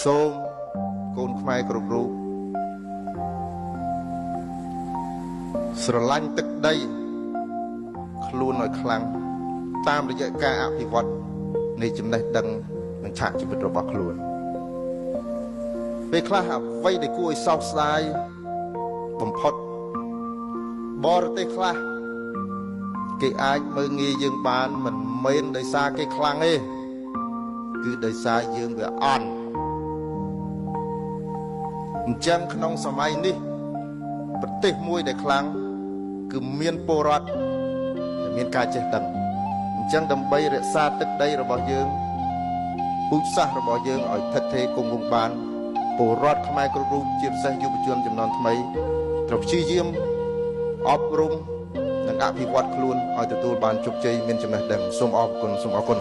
សូម កូនខ្មែរគ្រប់រូបស្រឡាញ់ទឹកដីខ្លួនឲ្យខ្លាំងតាមរយៈការអភិវឌ្ឍនៃចំណេះដឹងនិងឆាកជីវិតរបស់ខ្លួនពេលខ្លះអ្វីដែលគួរឲ្យសោកស្ដាយបំផុតបរទេសខ្លះគេអាចមើលងាយយើងបានមិនមែនដោយសារគេខ្លាំងទេគឺដោយសារយើងវាអន់អញ្ចឹងក្នុងសម័យនេះប្រទេសមួយដែលខ្លាំងគឺមានពលរដ្ឋដែលមានការចេះដឹងអញ្ចឹងដើម្បីរក្សាទឹកដីរបស់យើងពូជសាសន៍របស់យើងឲ្យថិតថេរគង់វង្សបានពលរដ្ឋខ្មែរគ្រប់រូបជាពិសេសយុវជនជំនាន់ថ្មីត្រូវព្យាយាមអប់រំនិងអភិវឌ្ឍខ្លួនឲ្យទទួលបានជោគជ័យមានចំណេះដឹងសូមអរគុណ